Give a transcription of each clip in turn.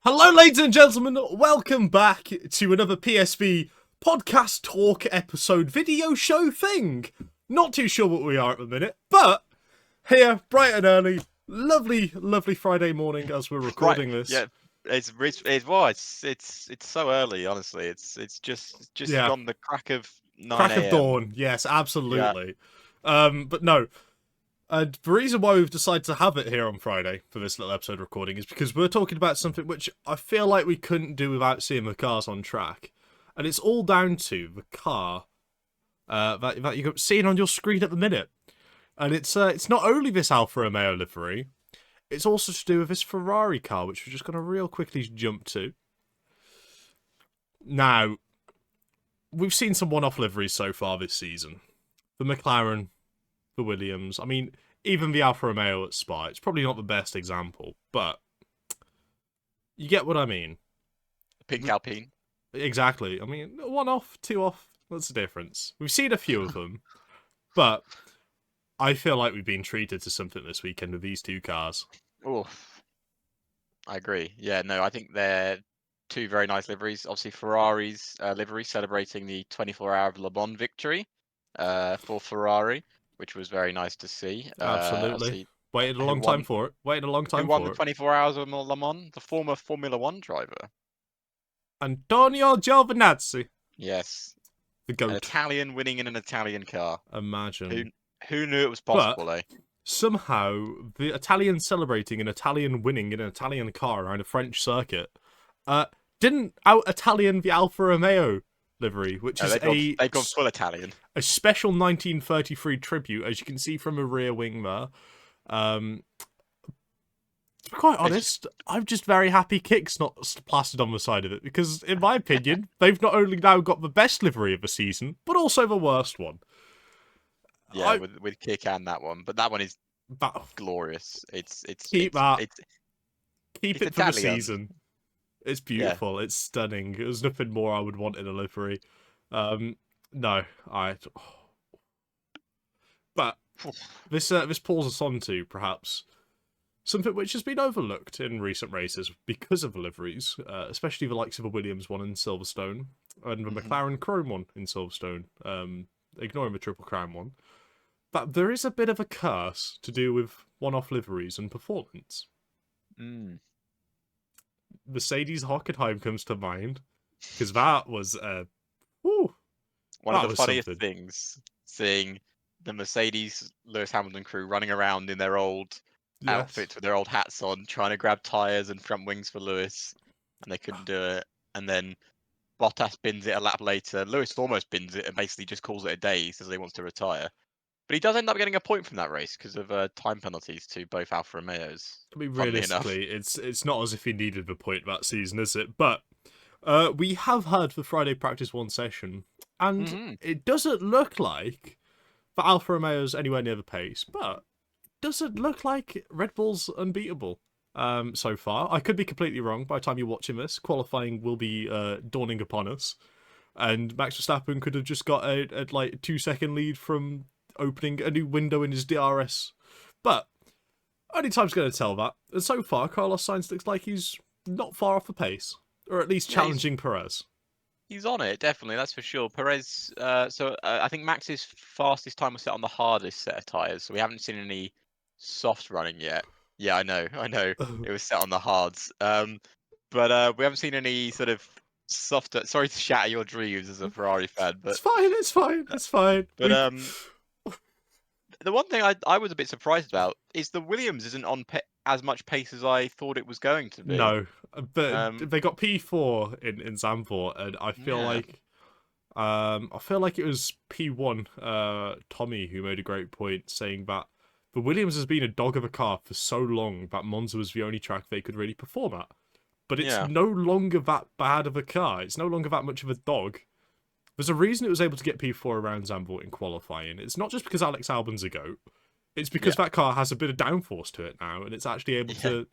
Hello, ladies and gentlemen. Welcome back to another PSB podcast talk episode video show thing. Not too sure what we are at the minute, but here, bright and early, lovely Friday morning as we're recording this. Yeah, it's so early. Honestly, it's just Yeah. gone the crack of 9 Crack of a.m. dawn. Yes, absolutely. But no. And the reason why we've decided to have it here on Friday for this little episode recording is because we're talking about something which I feel like we couldn't do without seeing the cars on track. And it's all down to the car that you're seeing on your screen at the minute. And it's not only this Alfa Romeo livery, it's also to do with this Ferrari car, which we're just going to real quickly jump to. Now, we've seen some one-off liveries so far this season. The McLaren, the Williams. I mean, even the Alfa Romeo at Spa. It's probably not the best example, but you get what I mean. Pink Alpine. Exactly. I mean, one off, two off. What's the difference? We've seen a few of them, but I feel like we've been treated to something this weekend with these two cars. Oh, I agree. Yeah, no, I think they're two very nice liveries. Obviously, Ferrari's livery celebrating the 24-hour Le Mans victory for Ferrari, which was very nice to see. Absolutely. Waited a long time for it. Who won the 24 hours of Le Mans? The former Formula One driver. Antonio Giovinazzi. Yes. The GOAT. An Italian winning in an Italian car. Imagine. Who knew it was possible, but somehow, the Italian celebrating an Italian winning in an Italian car around a French circuit didn't out-Italian the Alfa Romeo livery, which is they've gone full Italian. A special 1933 tribute, as you can see from a rear wing there. To be quite honest, I'm just very happy Kick's not plastered on the side of it, because, in my opinion, they've not only now got the best livery of the season, but also the worst one. Yeah, with Kick and that one, but that one is glorious. Keep it for the season. It's beautiful. Yeah. It's stunning. There's nothing more I would want in a livery. But this pulls us on to perhaps something which has been overlooked in recent races because of the liveries, especially the likes of the Williams one in Silverstone and the McLaren Chrome one in Silverstone, ignoring the Triple Crown one. But there is a bit of a curse to do with one-off liveries and performance. Mercedes Hockenheim comes to mind, because that was one of the funniest things, seeing the Mercedes Lewis Hamilton crew running around in their old outfits with their old hats on, trying to grab tyres and front wings for Lewis, and they couldn't do it. And then Bottas bins it a lap later. Lewis almost bins it and basically just calls it a day. He says he wants to retire. But he does end up getting a point from that race because of time penalties to both Alfa Romeos. I mean, realistically, it's not as if he needed the point that season, is it? But we have had the Friday Practice 1 session, and it doesn't look like the Alfa Romeo's anywhere near the pace, but it doesn't look like Red Bull's unbeatable so far. I could be completely wrong. By the time you're watching this, qualifying will be dawning upon us, and Max Verstappen could have just got a 2-second lead from opening a new window in his DRS. But only time's going to tell that. And so far, Carlos Sainz looks like he's not far off the pace, or at least challenging Perez. He's on it, definitely, that's for sure. Perez, I think Max's fastest time was set on the hardest set of tyres, so we haven't seen any soft running yet. Yeah, I know. It was set on the hards. But we haven't seen any sort of softer... Sorry to shatter your dreams as a Ferrari fan, but... It's fine. But, the one thing I was a bit surprised about is the Williams isn't on as much pace as I thought it was going to be. No, but they got P4 in Zandvoort, and I feel like it was P1 Tommy who made a great point, saying that the Williams has been a dog of a car for so long that Monza was the only track they could really perform at. But it's no longer that bad of a car. It's no longer that much of a dog. There's a reason it was able to get P4 around Zandvoort in qualifying. It's not just because Alex Albon's a GOAT. It's because that car has a bit of downforce to it now, and it's actually able to,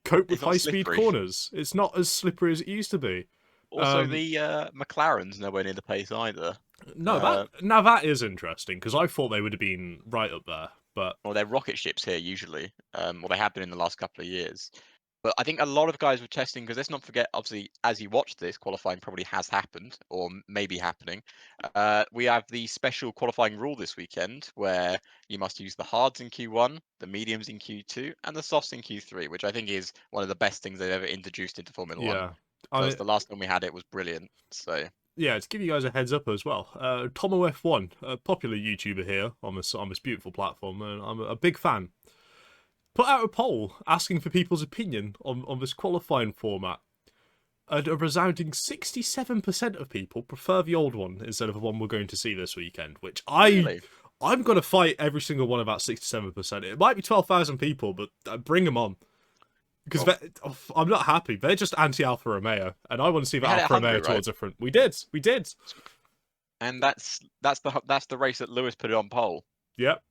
cope with high-speed corners. It's not as slippery as it used to be. Also, the McLaren's nowhere near the pace either. No, that is interesting, because I thought they would have been right up there. But they're rocket ships here usually. They have been in the last couple of years. But I think a lot of guys were testing because let's not forget, obviously, as you watch this, qualifying probably has happened or maybe happening. We have the special qualifying rule this weekend where you must use the hards in Q1, the mediums in Q2, and the softs in Q3, which I think is one of the best things they've ever introduced into Formula One. Because the last time we had it was brilliant. So yeah, to give you guys a heads up as well, Tomo F1, a popular YouTuber here on this beautiful platform, and I'm a big fan, put out a poll asking for people's opinion on this qualifying format. And a resounding 67% of people prefer the old one instead of the one we're going to see this weekend, which I'm going to fight every single one of that 67%. It might be 12,000 people, but bring them on. Because I'm not happy. They're just anti-Alfa Romeo, and I want to see the Alfa Romeo towards different. We did. And that's the race that Lewis put it on pole. Yep.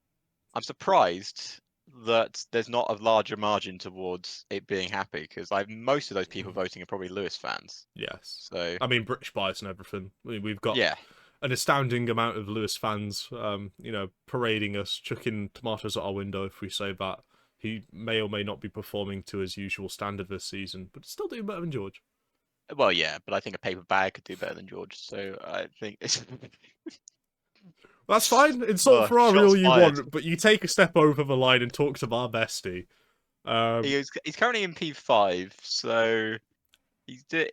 I'm surprised that there's not a larger margin towards it being happy, because most of those people voting are probably Lewis fans. Yes. So I mean, British bias and everything. We've got an astounding amount of Lewis fans, parading us, chucking tomatoes at our window if we say that he may or may not be performing to his usual standard this season, but still doing better than George. Well, yeah, but I think a paper bag could do better than George, so I think it's... That's fine. Insult Ferrari all you want, but you take a step over the line and talk to our bestie. He's currently in P5, so he's could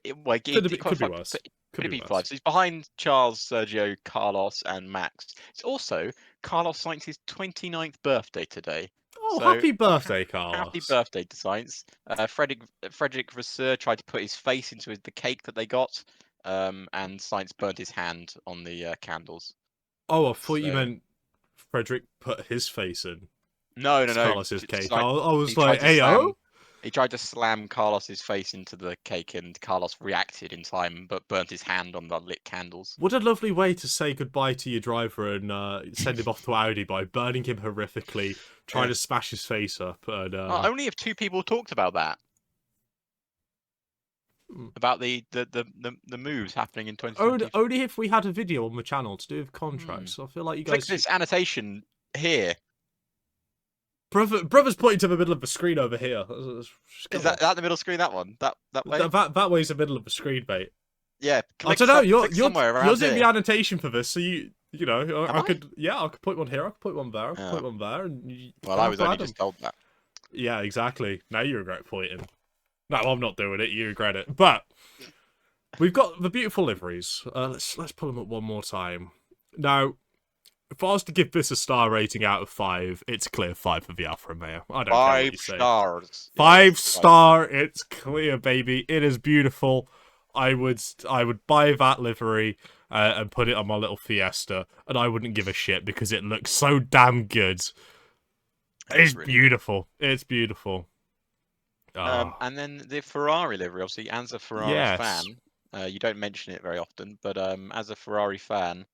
be worse. Could be P5. So he's behind Charles, Sergio, Carlos, and Max. It's also Carlos Sainz's 29th birthday today. Oh, so, happy birthday, Carlos! Happy birthday to Sainz. Frederick Vasseur tried to put his face into the cake that they got, and Sainz burnt his hand on the candles. Oh, I thought you meant Frederick put his face in. No. Carlos's cake. I was like, "Ayo!" He tried to slam Carlos's face into the cake, and Carlos reacted in time, but burnt his hand on the lit candles. What a lovely way to say goodbye to your driver and send him off to Audi by burning him horrifically, trying to smash his face up. And only if 2 people talked about that. About the moves happening in 2020. Only if we had a video on the channel to do with contracts. I feel like you guys... Click this annotation here. Brother's pointing to the middle of the screen over here. Is that the middle screen? That one? That way? That way's the middle of the screen, mate. Yeah. I don't know. You're doing the annotation for this, so you know I could put one here. I could put one there. I could put one there. And I was only just told that. Yeah, exactly. Now you regret pointing. No, I'm not doing it. You regret it. But we've got the beautiful liveries. Let's pull them up one more time. Now, if I was to give this a star rating out of 5, it's a clear 5 for the Alfa Romeo. I don't care what you say. 5 stars. 5 star. It's clear, baby. It is beautiful. I would buy that livery and put it on my little Fiesta, and I wouldn't give a shit because it looks so damn good. It's beautiful. It's beautiful. And then the Ferrari livery, obviously, as a Ferrari fan, you don't mention it very often, but as a Ferrari fan,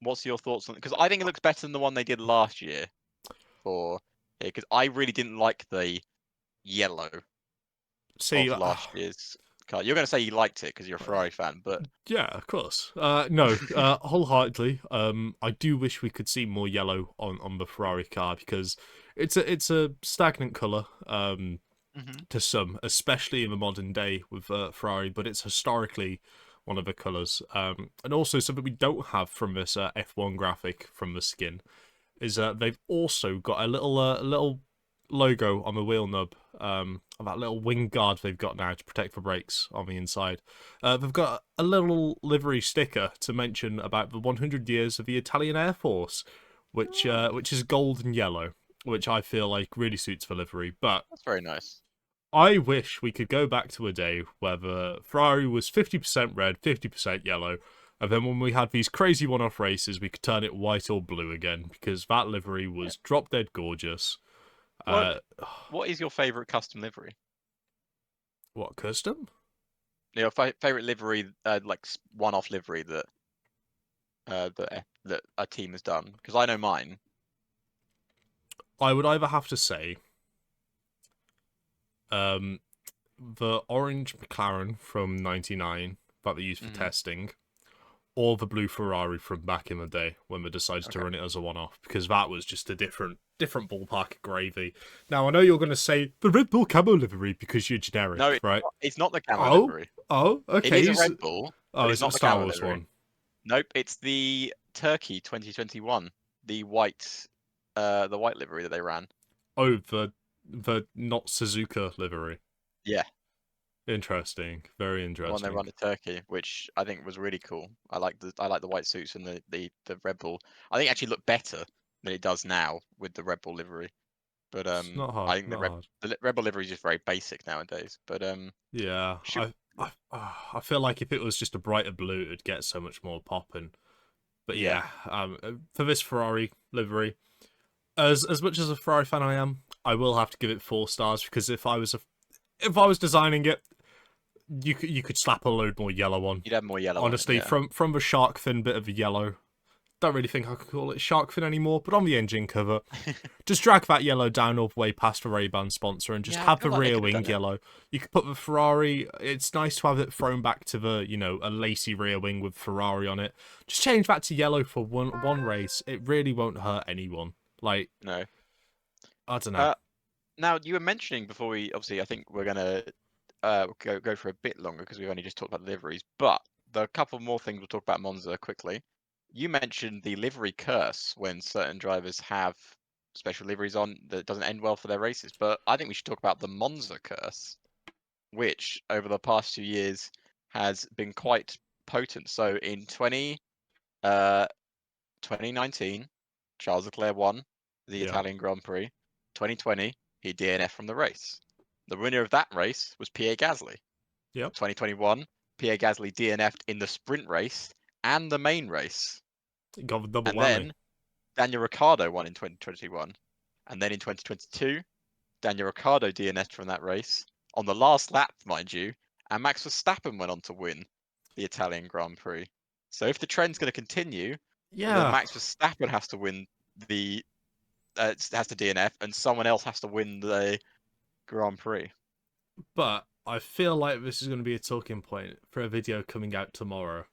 what's your thoughts on it? Because I think it looks better than the one they did last year. Because I really didn't like the yellow of last year's car. You're going to say you liked it because you're a Ferrari fan, but... Yeah, of course. No, wholeheartedly. I do wish we could see more yellow on the Ferrari car because it's a stagnant colour. To some, especially in the modern day with Ferrari, but it's historically one of the colours. And also something we don't have from this F1 graphic from the skin is they've also got a little logo on the wheel nub, that little wing guard they've got now to protect the brakes on the inside. They've got a little livery sticker to mention about the 100 years of the Italian Air Force, which is gold and yellow, which I feel like really suits the livery. But that's very nice. I wish we could go back to a day where the Ferrari was 50% red, 50% yellow, and then when we had these crazy one-off races, we could turn it white or blue again, because that livery was drop-dead gorgeous. What is your favourite custom livery? What, custom? Your favourite livery, like one-off livery that a team has done? Because I know mine. I would either have to say the orange McLaren from '99 that they used for testing, or the blue Ferrari from back in the day when we decided to run it as a one-off, because that was just a different ballpark of gravy. Now, I know you're going to say the Red Bull camo livery because you're generic, no, right? It's not the camo livery. Oh, okay. It is a Red Bull, but it's not a the Star camo Wars livery. one? Nope, it's the Turkey 2021, the white livery that they ran. Oh, the not Suzuka livery. Yeah. Interesting. Very interesting. The one they run at Turkey, which I think was really cool. I like the white suits and the Red Bull. I think it actually looked better than it does now with the Red Bull livery. But it's not hard. I think the Red Bull livery is just very basic nowadays. But yeah, I feel like if it was just a brighter blue, it'd get so much more popping. But yeah, for this Ferrari livery, as much as a Ferrari fan I am, I will have to give it 4 stars, because if I was designing it, you could slap a load more yellow on. You'd have more yellow. Honestly, on it, yeah. from the shark fin bit of the yellow, don't really think I could call it shark fin anymore. But on the engine cover, just drag that yellow down all the way past the Ray-Ban sponsor and just have the rear wing yellow. You could put the Ferrari. It's nice to have it thrown back to the a lacy rear wing with Ferrari on it. Just change that to yellow for one race. It really won't hurt anyone. Like, no, I don't know. Now, you were mentioning before I think we're gonna go for a bit longer because we've only just talked about the liveries, but the couple more things we'll talk about Monza quickly. You mentioned the livery curse when certain drivers have special liveries on that doesn't end well for their races, but I think we should talk about the Monza curse, which over the past 2 years has been quite potent. So in 2019, Charles Leclerc won the Italian Grand Prix. 2020, he DNF from the race. The winner of that race was Pierre Gasly. Yep. 2021, Pierre Gasly DNF'd in the sprint race and the main race. Got the double and whammy. Then Daniel Ricciardo won in 2021. And then in 2022, Daniel Ricciardo DNF'd from that race on the last lap, mind you, and Max Verstappen went on to win the Italian Grand Prix. So if the trend's going to continue, then Max Verstappen has to win has to DNF, and someone else has to win the Grand Prix. But I feel like this is going to be a talking point for a video coming out tomorrow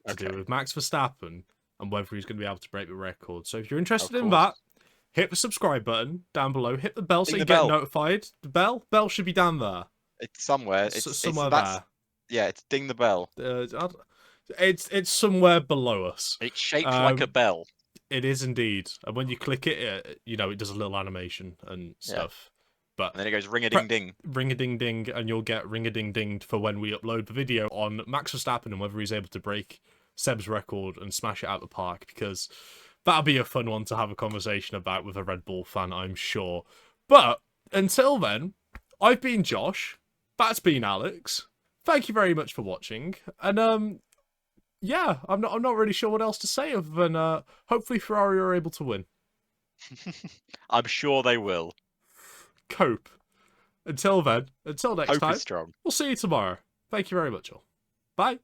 to do with Max Verstappen and whether he's going to be able to break the record. So if you're interested in that, hit the subscribe button down below, hit the bell so you get notified. The bell should be down there. It's somewhere. It's somewhere there. Yeah, it's ding the bell. It's somewhere below us. It's shaped like a bell. It is indeed. And when you click it, it does a little animation and stuff. But and then it goes ring-a-ding-ding. Ring-a-ding-ding, and you'll get ring-a-ding-dinged for when we upload the video on Max Verstappen and whether he's able to break Seb's record and smash it out the park, because that'll be a fun one to have a conversation about with a Red Bull fan, I'm sure. But until then, I've been Josh. That's been Alex. Thank you very much for watching. And yeah, I'm not really sure what else to say other than hopefully Ferrari are able to win. I'm sure they will. Cope. Until then, until next time, strong. We'll see you tomorrow. Thank you very much all. Bye.